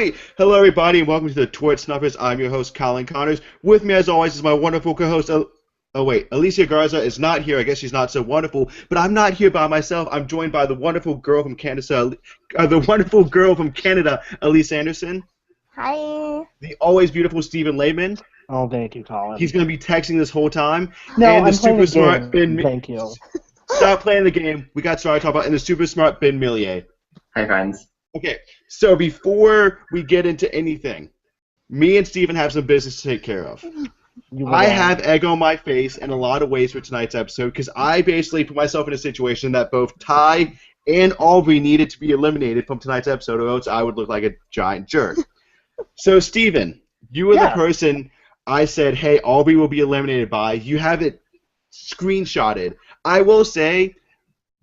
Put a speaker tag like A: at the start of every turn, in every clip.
A: Wait, hello everybody, and welcome to the Twit Snuffers. I'm your host, Colin Connors. With me, as always, is my wonderful co-host. Alicia Garza is not here. I guess she's not so wonderful, but I'm not here by myself. I'm joined by the wonderful girl from Canada, Elise Anderson.
B: Hi.
A: The always beautiful Stephen Lehman.
C: Oh, thank you, Colin.
A: He's going to be texting this whole time.
C: No,
A: and the
C: I'm
A: super smart
C: playing
A: Ben.
C: Thank you.
A: Stop playing the game. We got started talking about and the super smart Ben Millier.
D: Hi, friends.
A: Okay, so before we get into anything, me and Steven have some business to take care of. I have egg on my face in a lot of ways for tonight's episode because I basically put myself in a situation that both Ty and Aubrey needed to be eliminated from tonight's episode, or else I would look like a giant jerk. So, Steven, you were the person I said, hey, Aubrey will be eliminated by. You have it screenshotted. I will say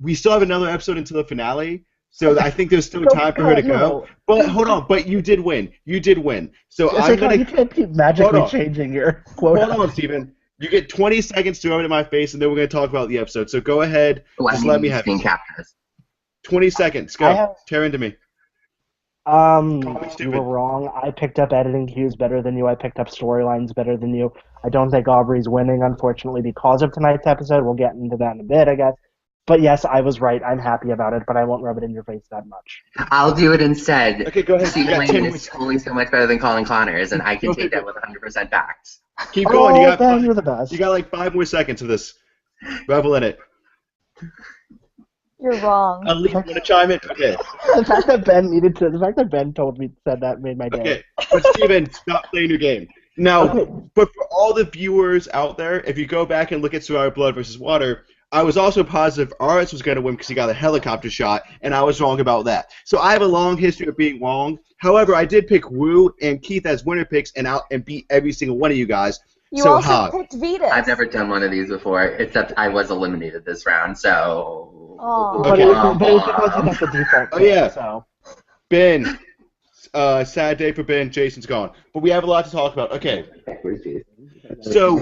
A: we still have another episode until the finale. So I think there's still time for her to go. But hold on, but you did win. You did win. So I'm gonna.
C: You can't keep magically changing your quote.
A: Hold on, Steven. You get 20 seconds to throw it in my face, and then we're gonna talk about the episode. So go ahead. Let me have
D: screen captures.
A: 20 seconds. Go. Tear into me.
C: You were wrong. I picked up editing cues better than you. I picked up storylines better than you. I don't think Aubrey's winning, unfortunately, because of tonight's episode. We'll get into that in a bit, I guess. But yes, I was right. I'm happy about it, but I won't rub it in your face that much.
D: I'll do it instead.
A: Okay, go ahead.
D: Stephen Lane is totally so much better than Colin Connors, and I can take that with 100% facts.
A: Keep going.
C: You're the best.
A: You got like 5 more seconds of this. Revel in it.
B: You're wrong.
A: Elise, want to chime in? Okay.
C: The fact that Ben said that made my day.
A: Okay, but Steven, stop playing your game. Now, but for all the viewers out there, if you go back and look at Survivor Blood versus Water, I was also positive RS was going to win because he got a helicopter shot, and I was wrong about that. So I have a long history of being wrong. However, I did pick Wu and Keith as winner picks and beat every single one of you guys.
B: You also picked Vetus.
D: I've never done one of these before, except I was eliminated this round, so...
B: Oh.
C: Okay. But it's because you got the default.
A: Oh, yeah.
C: So.
A: Ben. Sad day for Ben. Jason's gone. But we have a lot to talk about. Okay. So,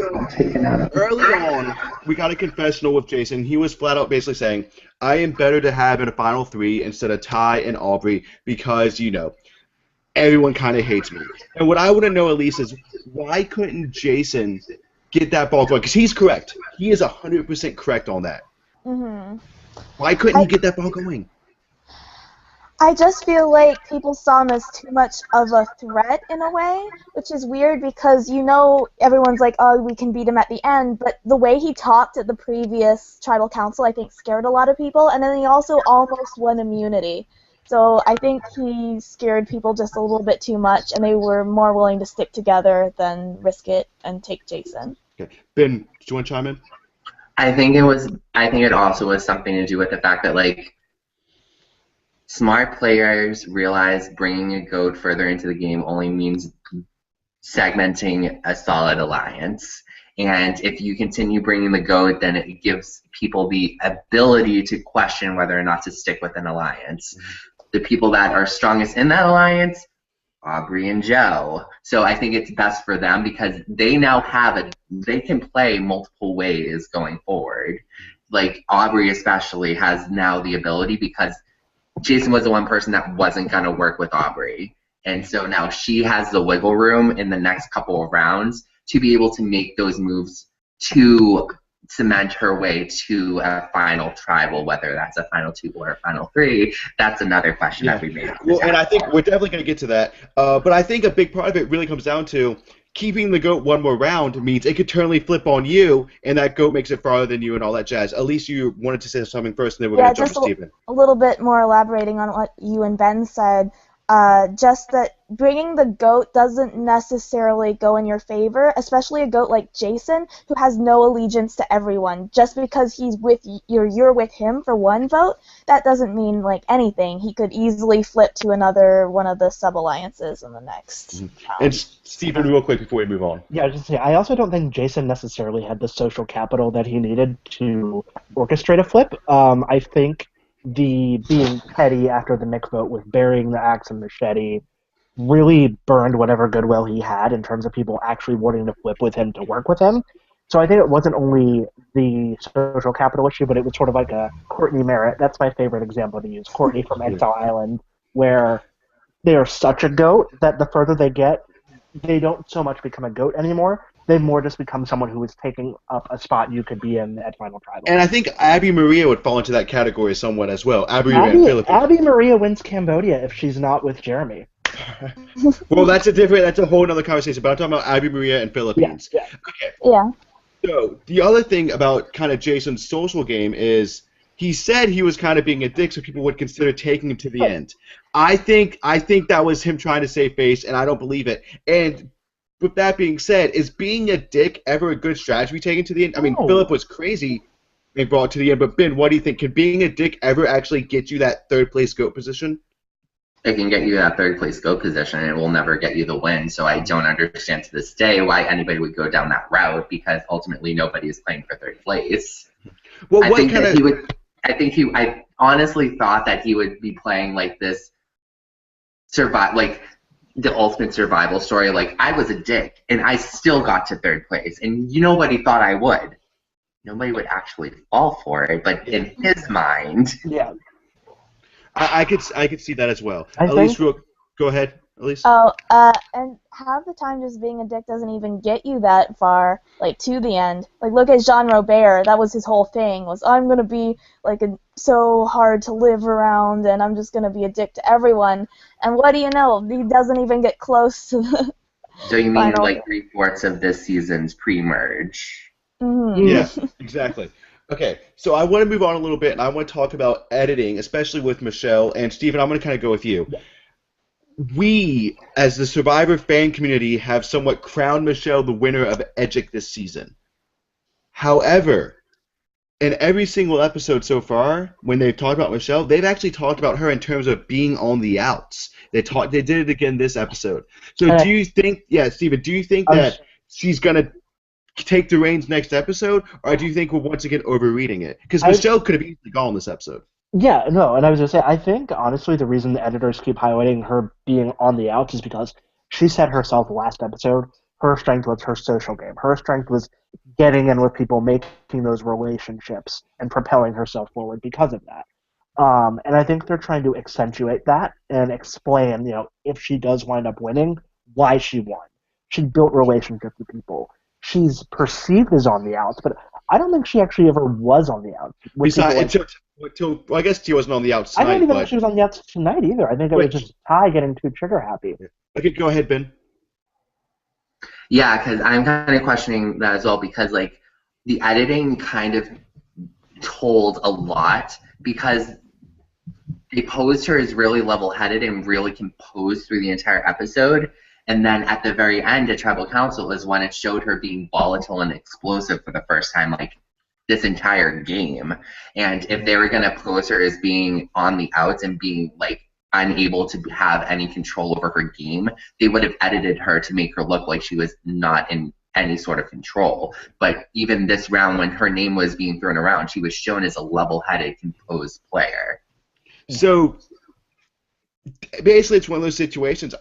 A: early on, we got a confessional with Jason. He was flat out basically saying, I am better to have in a final 3 instead of Ty and Aubrey because, everyone kind of hates me. And what I want to know, Elise, is why couldn't Jason get that ball going? Because he's correct. He is 100% correct on that.
B: Mm-hmm.
A: Why couldn't he get that ball going?
B: I just feel like people saw him as too much of a threat in a way, which is weird because, everyone's like, oh, we can beat him at the end, but the way he talked at the previous tribal council, I think, scared a lot of people, and then he also almost won immunity. So I think he scared people just a little bit too much, and they were more willing to stick together than risk it and take Jason.
A: Okay. Ben, do you want to chime in?
D: I think it also was something to do with the fact that, smart players realize bringing a goat further into the game only means segmenting a solid alliance. And if you continue bringing the goat, then it gives people the ability to question whether or not to stick with an alliance. The people that are strongest in that alliance, Aubrey and Joe. So I think it's best for them because they now they can play multiple ways going forward. Like Aubrey especially has now the ability because Jason was the one person that wasn't going to work with Aubrey. And so now she has the wiggle room in the next couple of rounds to be able to make those moves to cement her way to a final tribal, whether that's a final 2 or a final 3. That's another question that we made.
A: Well, and I think we're definitely going to get to that. But I think a big part of it really comes down to keeping the goat one more round means it could totally flip on you, and that goat makes it farther than you and all that jazz. At least you wanted to say something first, and then we're going to jump to Steven.
B: A little bit more elaborating on what you and Ben said. Just that bringing the goat doesn't necessarily go in your favor, especially a goat like Jason, who has no allegiance to everyone. Just because he's you're with him for one vote, that doesn't mean anything. He could easily flip to another one of the sub-alliances in the next round.
A: And Steven, real quick before we move on.
C: Yeah, just say, I also don't think Jason necessarily had the social capital that he needed to orchestrate a flip. I think the being petty after the Nick vote with burying the axe and machete really burned whatever goodwill he had in terms of people actually wanting to flip with him to work with him. So I think it wasn't only the social capital issue, but it was sort of like a Courtney Merritt. That's my favorite example to use. Courtney from Exile Island, where they are such a goat that the further they get, they don't so much become a goat anymore. They more just become someone who is taking up a spot you could be in at Final Tribal.
A: And I think Abby Maria would fall into that category somewhat as well. Abby
C: Maria wins Cambodia if she's not with Jeremy.
A: Well, that's a whole other conversation. But I'm talking about Abby Maria and Philippines.
C: Yeah.
A: Okay.
B: Yeah.
A: So the other thing about kind of Jason's social game is he said he was kind of being a dick, so people would consider taking him to the end. I think that was him trying to save face, and I don't believe it. And with that being said, is being a dick ever a good strategy taken to the end? I mean, Philip was crazy and brought to the end, but Ben, what do you think? Can being a dick ever actually get you that third place GOAT position?
D: It can get you that third place GOAT position, and it will never get you the win. So I don't understand to this day why anybody would go down that route, because ultimately nobody is playing for third place.
A: Well,
D: I honestly thought that he would be playing like this the ultimate survival story. Like, I was a dick, and I still got to third place, and nobody thought I would. Nobody would actually fall for it, but in his mind,
C: yeah.
A: I could see that as well. Go ahead, Elise.
B: Oh, and half the time just being a dick doesn't even get you that far, like, to the end. Like, look at Jean Robert. That was his whole thing, was I'm going to be, like, so hard to live around, and I'm just going to be a dick to everyone. And what do you know? He doesn't even get close to the
D: So you mean, like,
B: final.
D: 3/4 of this season's pre-merge?
B: Mm-hmm.
A: Yeah, exactly. Okay, so I want to move on a little bit, and I want to talk about editing, especially with Michelle. And Stephen, I'm going to kind of go with you. We, as the Survivor fan community, have somewhat crowned Michelle the winner of Edgic this season. However, in every single episode so far, when they've talked about Michelle, they've actually talked about her in terms of being on the outs. They did it again this episode. So do you think, Stephen, do you think that she's going to take the reins next episode, or do you think we're once again overreading it? Because Michelle could have easily gone this episode.
C: Yeah, no, and I was going to say, I think, honestly, the reason the editors keep highlighting her being on the outs is because she said herself last episode, her strength was her social game. Her strength was getting in with people, making those relationships, and propelling herself forward because of that. And I think they're trying to accentuate that and explain, if she does wind up winning, why she won. She built relationships with people. She's perceived as on the outs, but I don't think she actually ever was on the outs.
A: I guess she wasn't on the outs tonight.
C: I don't even think she was on the outs tonight either. I think it was just Ty getting too trigger happy.
A: Okay, go ahead, Ben.
D: Yeah, because I'm kind of questioning that as well, because like the editing kind of told a lot, because they posed her as really level-headed and really composed through the entire episode. And then at the very end at Tribal Council is when it showed her being volatile and explosive for the first time, like, this entire game. And if they were going to pose her as being on the outs and being, like, unable to have any control over her game, they would have edited her to make her look like she was not in any sort of control. But even this round, when her name was being thrown around, she was shown as a level-headed, composed player.
A: So, basically, it's one of those situations.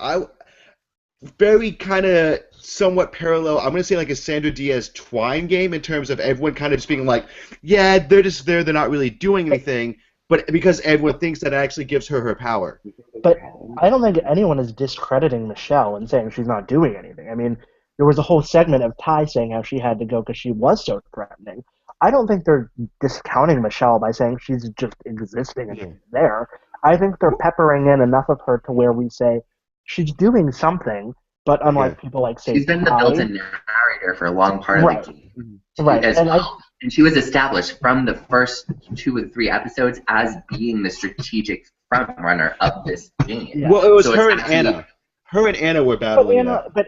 A: Very kind of somewhat parallel. I'm going to say like a Sandra Diaz Twine game in terms of everyone kind of just being like, yeah, they're just there, they're not really doing anything, but because everyone thinks that actually gives her power.
C: But I don't think anyone is discrediting Michelle and saying she's not doing anything. I mean, there was a whole segment of Ty saying how she had to go because she was so threatening. I don't think they're discounting Michelle by saying she's just existing and she's there. I think they're peppering in enough of her to where we say, she's doing something, but unlike people like, say,
D: she's been the built-in narrator for a long part of the game.
C: Right.
D: And she was established from the first 2 or 3 episodes as being the strategic front runner of this game.
A: Yeah. Well, it was her and Anna. Her and Anna were battling.
C: But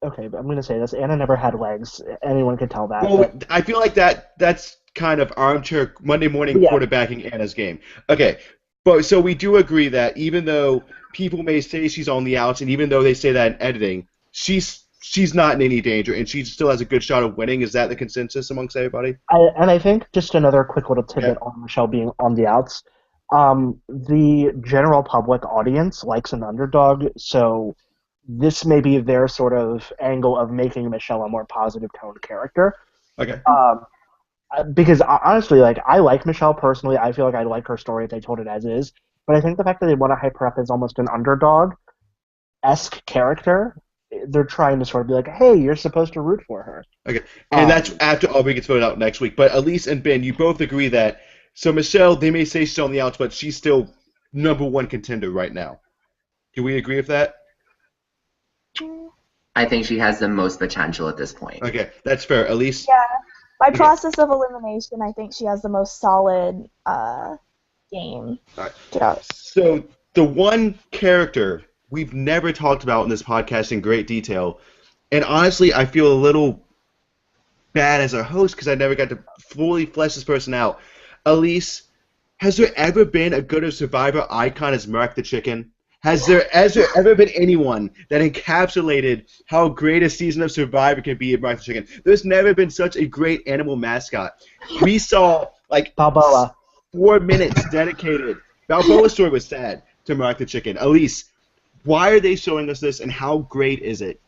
C: okay, but I'm going to say this. Anna never had legs. Anyone could tell that.
A: Well, I feel like that's kind of armchair Monday morning quarterbacking Anna's game. Okay. But so we do agree that even though people may say she's on the outs, and even though they say that in editing, she's not in any danger, and she still has a good shot of winning. Is that the consensus amongst everybody?
C: And I think just another quick little tidbit on Michelle being on the outs. The general public audience likes an underdog, so this may be their sort of angle of making Michelle a more positive toned character.
A: Okay.
C: Because honestly, like, I like Michelle personally. I feel like I like her story if they told it as is. but I think the fact that they want to hype her up as almost an underdog-esque character, they're trying to sort of be like, hey, you're supposed to root for her.
A: Okay, and that's after Aubrey gets voted out next week. But Elise and Ben, you both agree that, so Michelle, they may say she's on the outs, but she's still #1 contender right now. Do we agree with that?
D: I think she has the most potential at this point.
A: Okay, that's fair. Elise?
B: Yeah. By process of elimination, I think she has the most solid game.
A: All right.
B: Yeah.
A: So the one character we've never talked about in this podcast in great detail, and honestly, I feel a little bad as a host because I never got to fully flesh this person out. Elise, has there ever been a good Survivor icon as Mark the Chicken? Has there ever been anyone that encapsulated how great a season of Survivor can be in Mark the Chicken? There's never been such a great animal mascot. We saw, like,
C: Balboa.
A: 4 minutes dedicated. Balboa's story was sad to Mark the Chicken. Elise, why are they showing us this, and how great is it?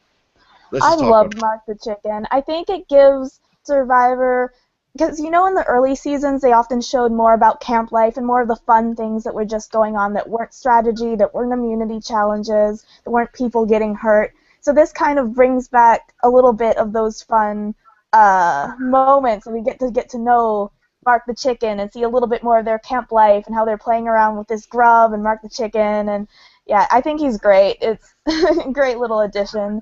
B: I love Mark the Chicken. I think it gives Survivor, because in the early seasons they often showed more about camp life and more of the fun things that were just going on that weren't strategy, that weren't immunity challenges, that weren't people getting hurt. So this kind of brings back a little bit of those fun moments, and we get to know Mark the Chicken and see a little bit more of their camp life and how they're playing around with this grub and Mark the Chicken. And yeah, I think he's great. It's a great little addition.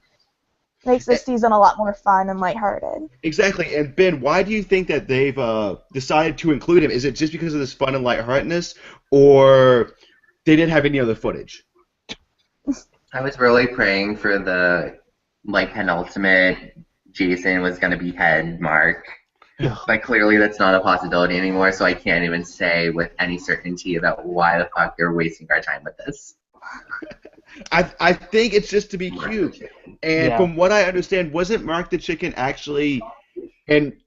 B: Makes this season a lot more fun and lighthearted.
A: Exactly. And Ben, why do you think that they've decided to include him? Is it just because of this fun and lightheartedness, or they didn't have any other footage?
D: I was really praying for the penultimate Jason was going to behead Mark. But clearly that's not a possibility anymore, so I can't even say with any certainty about why the fuck they're wasting our time with this.
A: I think it's just to be cute. And from what I understand, wasn't Mark the Chicken actually, and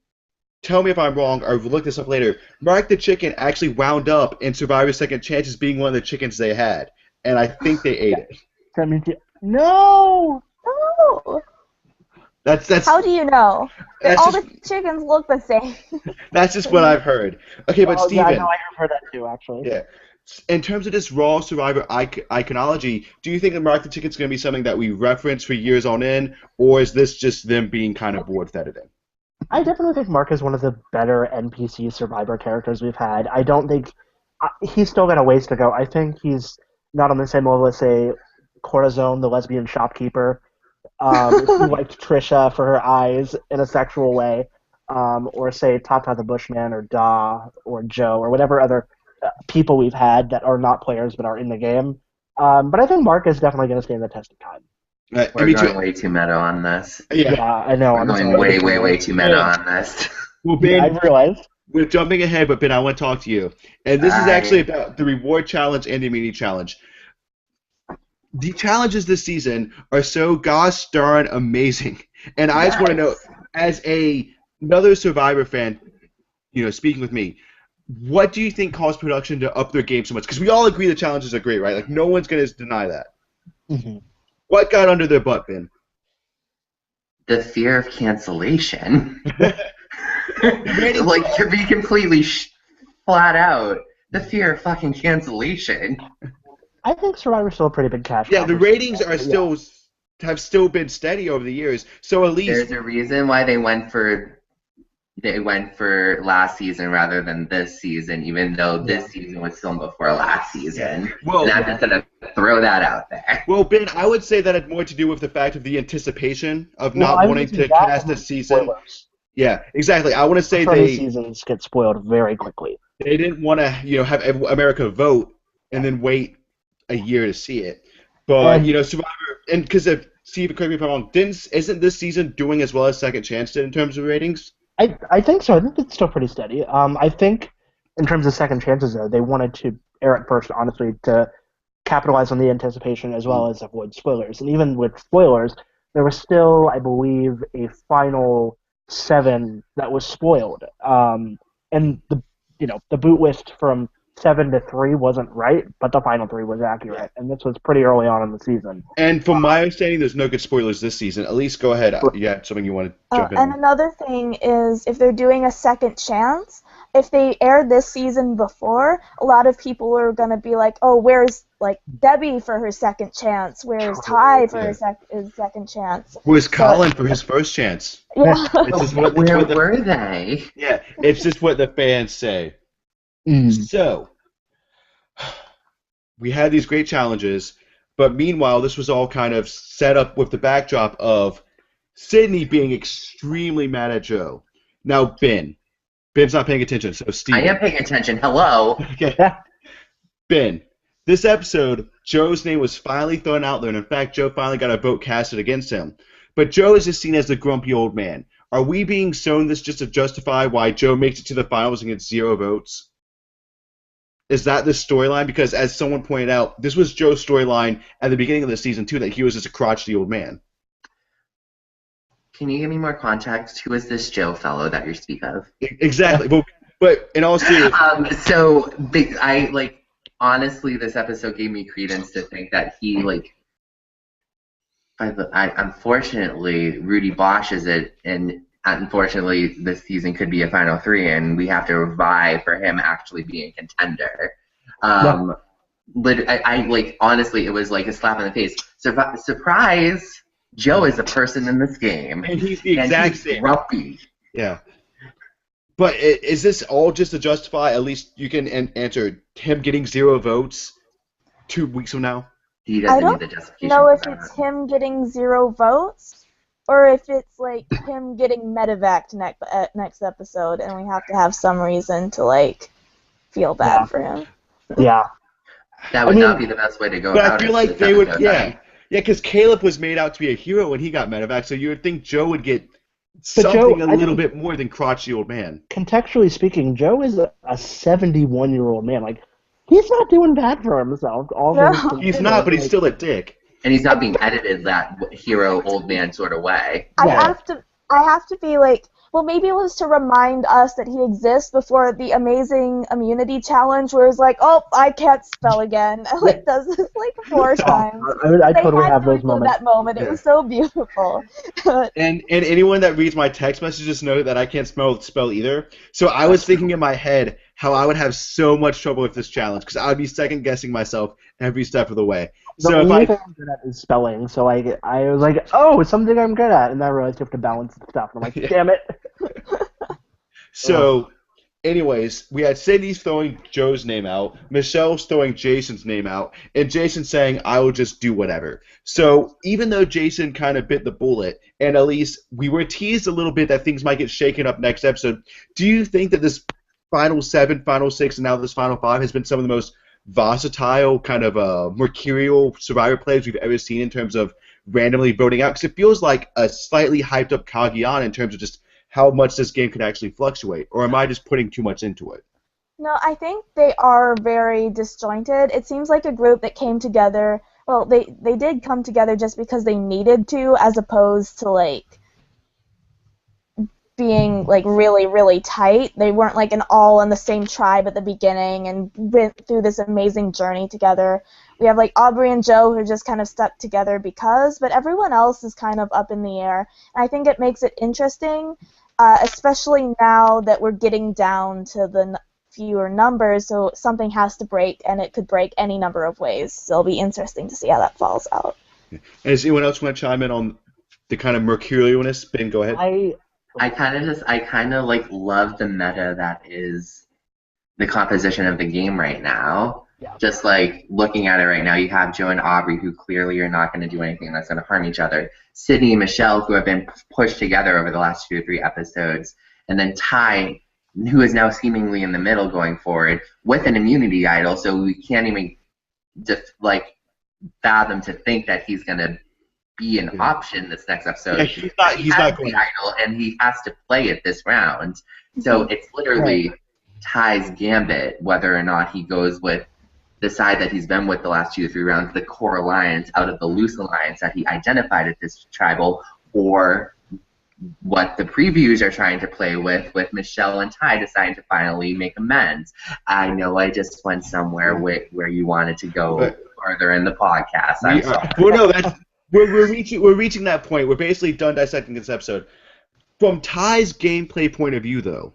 A: tell me if I'm wrong, or look this up later, Mark the Chicken actually wound up in Survivor Second Chances being one of the chickens they had. And I think they ate it.
C: No!
A: That's
B: How do you know? All the chickens look the same.
A: That's just what I've heard. Okay, but Steven.
C: Yeah, I know I've heard that too, actually.
A: Yeah. In terms of this raw Survivor iconology, do you think that Mark the Chicken's going to be something that we reference for years on end, or is this just them being kind of bored with editing?
C: I definitely think Mark is one of the better NPC Survivor characters we've had. I don't think he's still got a ways to go. I think he's not on the same level as, say, Corazon, the lesbian shopkeeper, who liked Trisha for her eyes in a sexual way, or, say, Tata the Bushman, or Da, or Joe, or whatever other people we've had that are not players but are in the game. But I think Mark is definitely going to stand the test of time.
D: We're going way too meta on this.
C: Yeah, I know.
D: We're going way too meta on this.
A: Well, Ben,
C: I realized.
A: We're jumping ahead, but Ben, I want to talk to you. And this is actually about the reward challenge and the immunity challenge. The challenges this season are so gosh darn amazing. And I just want to know, as another Survivor fan, speaking with me, what do you think caused production to up their game so much? Because we all agree the challenges are great, right? Like, no one's going to deny that.
C: Mm-hmm.
A: What got under their butt, Ben?
D: The fear of cancellation. Like, to be completely flat out, the fear of fucking cancellation.
C: I think Survivor's still a pretty big cash.
A: Yeah, the ratings are have still been steady over the years. So at least
D: there's a reason why they went for last season rather than this season, even though this season was filmed before last season.
A: Well,
D: and I'm just gonna throw that out there.
A: Well, Ben, I would say that had more to do with the fact of the anticipation of not wanting to cast a season.
C: Spoilers.
A: Yeah, exactly. I want to say
C: seasons get spoiled very quickly.
A: They didn't want to, have America vote and then wait a year to see it. But Survivor, and because of Steve, correct me if I'm wrong, isn't this season doing as well as Second Chance did in terms of ratings?
C: I think so. I think it's still pretty steady. I think in terms of Second Chances, though, they wanted to air it first, honestly, to capitalize on the anticipation as well as avoid spoilers. And even with spoilers, there was still, I believe, a final 7 that was spoiled. And the boot list from 7 to 3 wasn't right, but the final 3 was accurate, and this was pretty early on in the season.
A: And from my understanding, there's no good spoilers this season. Elise, go ahead. You had something you want to jump in
B: and another thing is, if they're doing a second chance, if they aired this season before, a lot of people are gonna be like, oh, where's like Debbie for her second chance? Where's Ty for his second chance?
A: Where's Colin for his first chance?
B: Yeah.
A: It's just what
D: Where
A: the,
D: were they?
A: Yeah, it's just what the fans say. So, we had these great challenges, but meanwhile, this was all kind of set up with the backdrop of Sydney being extremely mad at Joe. Now, Ben's not paying attention, so Steve.
D: I am paying attention. Hello.
A: Okay. Ben, this episode, Joe's name was finally thrown out there, and in fact, Joe finally got a vote casted against him. But Joe is just seen as the grumpy old man. Are we being shown this just to justify why Joe makes it to the finals and gets 0 votes? Is that the storyline? Because as someone pointed out, this was Joe's storyline at the beginning of the season too, that he was just a crotchety old man.
D: Can you give me more context? Who is this Joe fellow that you speak of?
A: Exactly. But in all seriousness,
D: honestly, this episode gave me credence to think that he unfortunately, Rudy Bosch is it, and unfortunately, this season could be a Final 3, and we have to vie for him actually being a contender. Honestly, it was like a slap in the face. Surprise! Joe is a person in this game,
A: and he's the exact same.
D: Grumpy.
A: Yeah. But is this all just to justify? At least you can answer him getting 0 votes 2 weeks from now.
D: He doesn't need the justification.
B: I don't know if it's him getting 0 votes, or if it's like him getting medevaced next episode, and we have to have some reason to feel bad for him.
C: Yeah.
D: That would not be the best way to go.
A: But
D: about
A: I feel
D: it
A: like they would. Yeah, because Caleb was made out to be a hero when he got medevaced, so you would think Joe would get something a little bit more than crotchety old man.
C: Contextually speaking, Joe is a 71-year-old man. He's not doing bad for himself.
A: He's not, but he's still a dick.
D: And he's not being edited that hero old man sort of way.
B: I have to be like, well, maybe it was to remind us that he exists before the amazing immunity challenge, where it's like, oh, I can't spell again. Does this 4 times.
C: I totally have those moments.
B: That moment, it was so beautiful.
A: and anyone that reads my text messages know that I can't spell either. So I was thinking in my head how I would have so much trouble with this challenge because I would be second guessing myself every step of the way.
C: The only thing I'm good at is spelling, so I was like, oh, it's something I'm good at, and then I realized you have to balance the stuff, and I'm like, damn it.
A: So, anyways, we had Sydney throwing Joe's name out, Michelle's throwing Jason's name out, and Jason saying, I will just do whatever. So, even though Jason kind of bit the bullet, and Elise, we were teased a little bit that things might get shaken up next episode, do you think that this Final 7, Final 6, and now this Final 5 has been some of the most versatile, kind of mercurial Survivor players we've ever seen in terms of randomly voting out? Because it feels like a slightly hyped up Kagiana in terms of just how much this game could actually fluctuate. Or am I just putting too much into it?
B: No, I think they are very disjointed. It seems like a group that came together. Well, they did come together just because they needed to, as opposed to being really, really tight. They weren't all in the same tribe at the beginning and went through this amazing journey together. We have Aubrey and Joe who are just kind of stuck together but everyone else is kind of up in the air. And I think it makes it interesting, especially now that we're getting down to the fewer numbers, so something has to break, and it could break any number of ways. So it'll be interesting to see how that falls out.
A: And does anyone else want to chime in on the kind of mercurialness? Ben, go ahead.
D: I kind of love the meta that is the composition of the game right now.
C: Yeah.
D: Just looking at it right now, you have Joe and Aubrey who clearly are not going to do anything that's going to harm each other. Sydney and Michelle who have been pushed together over the last 2 or 3 episodes. And then Ty, who is now seemingly in the middle going forward with an immunity idol, so we can't even just fathom to think that he's going to be an option this next episode.
A: Yeah, he's not going
D: the idol, and he has to play it this round. So it's literally Ty's gambit whether or not he goes with the side that he's been with the last 2 or 3 rounds, the core alliance out of the loose alliance that he identified at this tribal, or what the previews are trying to play with Michelle and Ty deciding to finally make amends. I know I just went somewhere where you wanted to go further in the podcast. I'm sorry.
A: Well, no, we're reaching that point. We're basically done dissecting this episode. From Ty's gameplay point of view, though,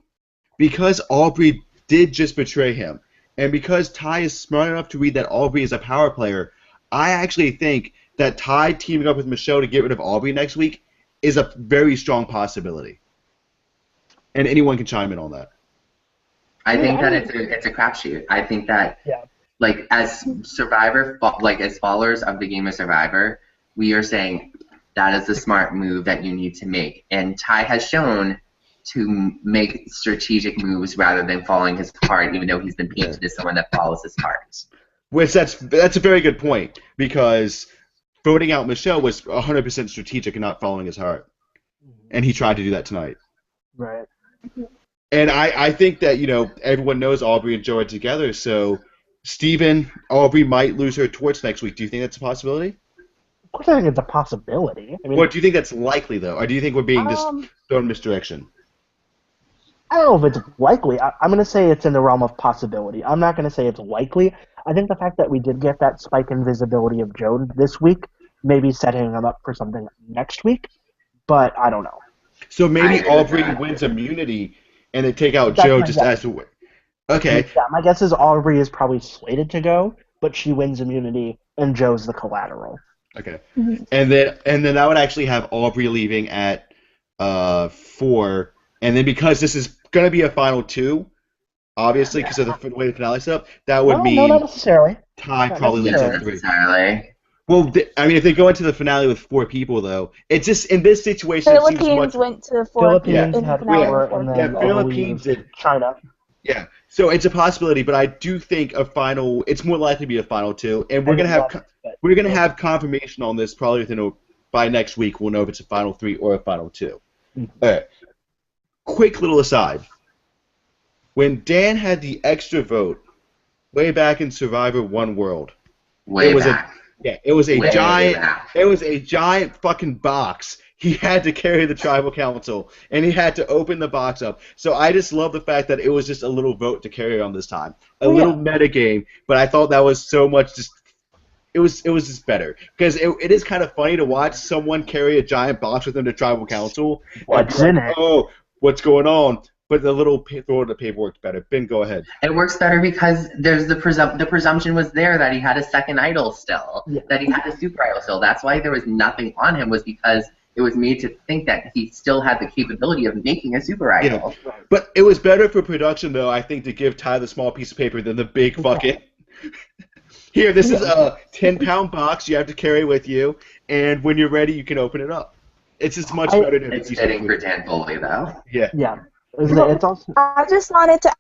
A: because Aubrey did just betray him, and because Ty is smart enough to read that Aubrey is a power player, I actually think that Ty teaming up with Michelle to get rid of Aubrey next week is a very strong possibility. And anyone can chime in on that.
D: I think that it's a crapshoot. I think that, like, as Survivor, like, as followers of the game of Survivor, we are saying that is the smart move that you need to make. And Ty has shown to make strategic moves rather than following his heart, even though he's been painted as someone that follows his heart.
A: Which that's a very good point, because voting out Michelle was 100% strategic and not following his heart. And he tried to do that tonight.
C: Right.
A: And I think that, everyone knows Aubrey and Joe are together, so Aubrey might lose her torch next week. Do you think that's a possibility?
C: Of course I think it's a possibility. I mean,
A: Or do you think that's likely, though? Or do you think we're being just thrown in misdirection?
C: I don't know if it's likely. I'm going to say it's in the realm of possibility. I'm not going to say it's likely. I think the fact that we did get that spike in visibility of Joe this week maybe setting him up for something next week, but I don't know.
A: So maybe Aubrey wins immunity and they take out Joe just as a way. Okay.
C: Yeah, my guess is Aubrey is probably slated to go, but she wins immunity and Joe's the collateral.
A: Okay. And then I would actually have Aubrey leaving at 4, and then because this is going to be a final 2, obviously, because of the way the finale set up, that would mean
C: not necessarily.
A: Ty probably leaves at 3.
D: Necessarily.
A: Well, I mean, if they go into the finale with 4 people, though, it's just in this situation.
B: Philippines went to 4 people in the finale.
C: And then
A: Philippines did.
C: China.
A: Yeah, so it's a possibility, but I do think it's more likely to be a final 2, and we're gonna have confirmation on this probably by next week. We'll know if it's a final 3 or a final 2. All right. Quick little aside. When Dan had the extra vote way back in Survivor One World, it was a giant fucking box. He had to carry the tribal council, and he had to open the box up. So I just love the fact that it was just a little vote to carry on this time, little metagame. But I thought that was so much it was just better, because it is kind of funny to watch someone carry a giant box within the tribal council.
C: What's in it?
A: Oh, what's going on? But the little throw of the paper works better. Ben, go ahead.
D: It works better because there's the presumption was there that he had a second idol still, that he had a super idol still. That's why there was nothing on him, was because it was made to think that he still had the capability of making a super idol.
A: Yeah. But it was better for production, though, I think, to give Ty the small piece of paper than the big fucking... Here, this is a 10-pound box you have to carry with you, and when you're ready, you can open it up. It's just much better than...
D: It's fitting for Dan Foley, though.
A: Yeah.
C: Yeah. It's also...
B: I just wanted to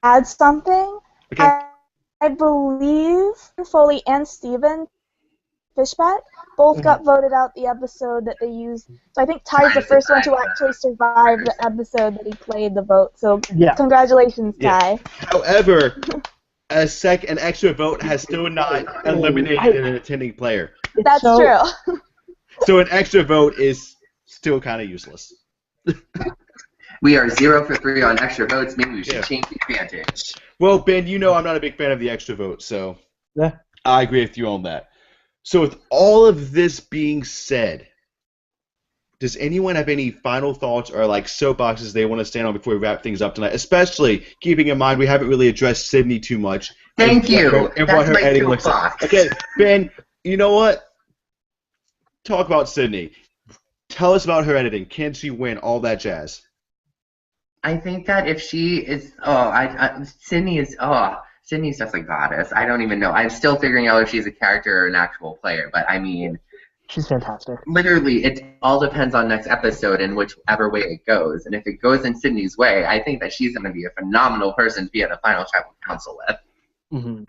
B: add something.
A: Okay.
B: I believe Foley and Steven Fishbat both got voted out the episode that they used. So I think Ty's the first one to actually survive the episode that he played the vote. So congratulations, Ty.
A: However, an extra vote has still not eliminated an attending player.
B: That's true.
A: So an extra vote is still kind of useless.
D: We are 0 for 3 on extra votes. Maybe we should change the advantage.
A: Well, Ben, I'm not a big fan of the extra vote, so I agree with you on that. So with all of this being said, does anyone have any final thoughts or soapboxes they want to stand on before we wrap things up tonight? Especially keeping in mind we haven't really addressed Sydney too much.
D: Thank you.
A: And what her editing looks like. Okay, Ben, you know what? Talk about Sydney. Tell us about her editing. Can she win? All that jazz.
D: I think that if she is, Sydney's just a goddess. I don't even know. I'm still figuring out if she's a character or an actual player, but I mean,
C: she's fantastic.
D: Literally, it all depends on next episode and whichever way it goes. And if it goes in Sydney's way, I think that she's going to be a phenomenal person to be at the final tribal council with.
C: Mm-hmm.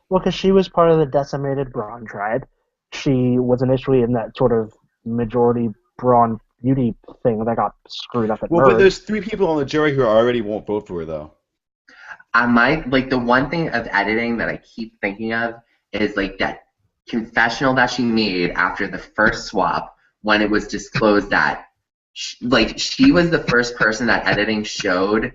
C: Well, because she was part of the decimated Brawn tribe. She was initially in that sort of majority Brawn beauty thing that got screwed up at
A: Well, but there's 3 people on the jury who already won't vote for her, though.
D: The one thing of editing that I keep thinking of is that confessional that she made after the first swap, when it was disclosed that she was the first person that editing showed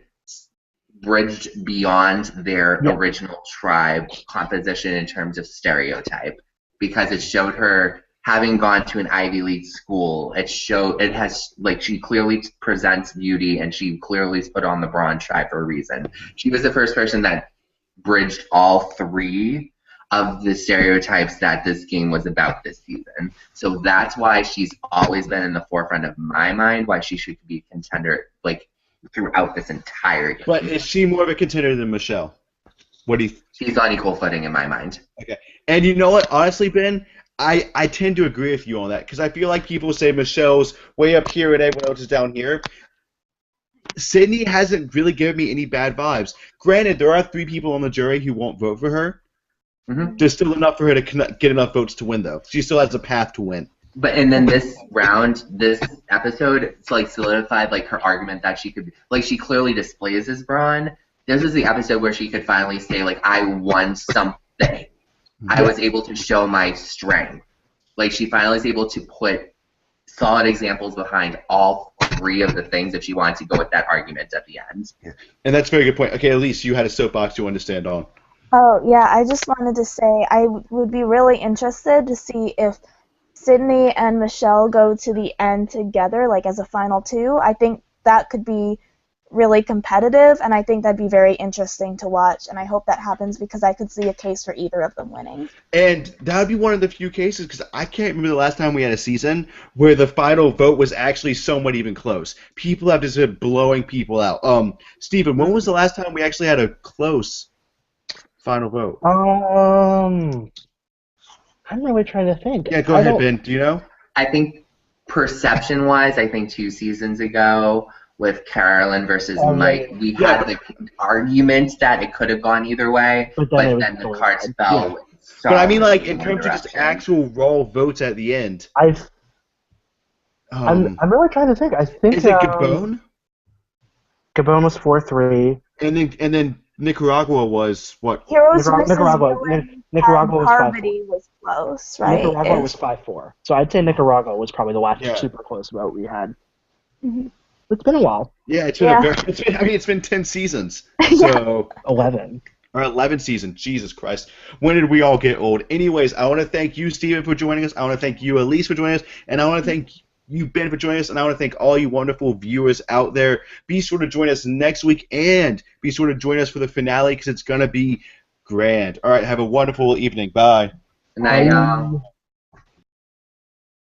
D: bridged beyond their original tribe composition in terms of stereotype, because it showed her having gone to an Ivy League school, it has, like, she clearly presents beauty, and she clearly is put on the bronze stripe for a reason. She was the first person that bridged all three of the stereotypes that this game was about this season. So that's why she's always been in the forefront of my mind, why she should be a contender, like, throughout this entire game.
A: But is she more of a contender than Michelle? What do you?
D: She's on equal footing in my mind.
A: Okay. And you know what? Honestly, Ben, I tend to agree with you on that because I feel like people say Michelle's way up here and everyone else is down here. Sydney hasn't really given me any bad vibes. Granted, there are 3 people on the jury who won't vote for her.
D: Mm-hmm.
A: There's still enough for her to get enough votes to win, though. She still has a path to win.
D: But and then this round, this episode, it's like solidified like her argument that she could, like, she clearly displays this brawn. This was the episode where she could finally say, like, I won something. I was able to show my strength. Like, she finally was able to put solid examples behind all 3 of the things that she wanted to go with that argument at the end.
A: Yeah. And that's a very good point. Okay, Elise, you had a soapbox you wanted to stand on.
B: Oh, yeah, I just wanted to say I would be really interested to see if Sydney and Michelle go to the end together, like as a final 2. I think that could be really competitive, and I think that'd be very interesting to watch, and I hope that happens because I could see a case for either of them winning.
A: And that would be one of the few cases, because I can't remember the last time we had a season where the final vote was actually somewhat even close. People have just been blowing people out. Stephen, when was the last time we actually had a close final vote?
C: I'm really trying to think.
A: Yeah, go ahead, Ben. Do you know?
D: I think perception-wise, I think 2 seasons ago with Carolyn versus Mike, we had the argument that it could have gone either way, but then the cards fell.
C: Yeah.
A: But I mean, like, in terms of just actual raw votes at the end.
C: I'm really trying to think. I think
A: is it Gabon?
C: Gabon was 4-3.
A: And then Nicaragua was what?
B: Heroes
C: Nicaragua was
B: Harmony was close, right?
C: Nicaragua was 5-4. So I'd say Nicaragua was probably the last super close vote we had.
B: Mm-hmm.
C: It's been a while.
A: Yeah, it's been 10 seasons. So
C: 11.
A: Or 11 seasons. Jesus Christ. When did we all get old? Anyways, I want to thank you, Stephen, for joining us. I want to thank you, Elise, for joining us. And I want to thank you, Ben, for joining us. And I want to thank all you wonderful viewers out there. Be sure to join us next week. And be sure to join us for the finale because it's going to be grand. All right, have a wonderful evening. Bye.
D: Good night, y'all.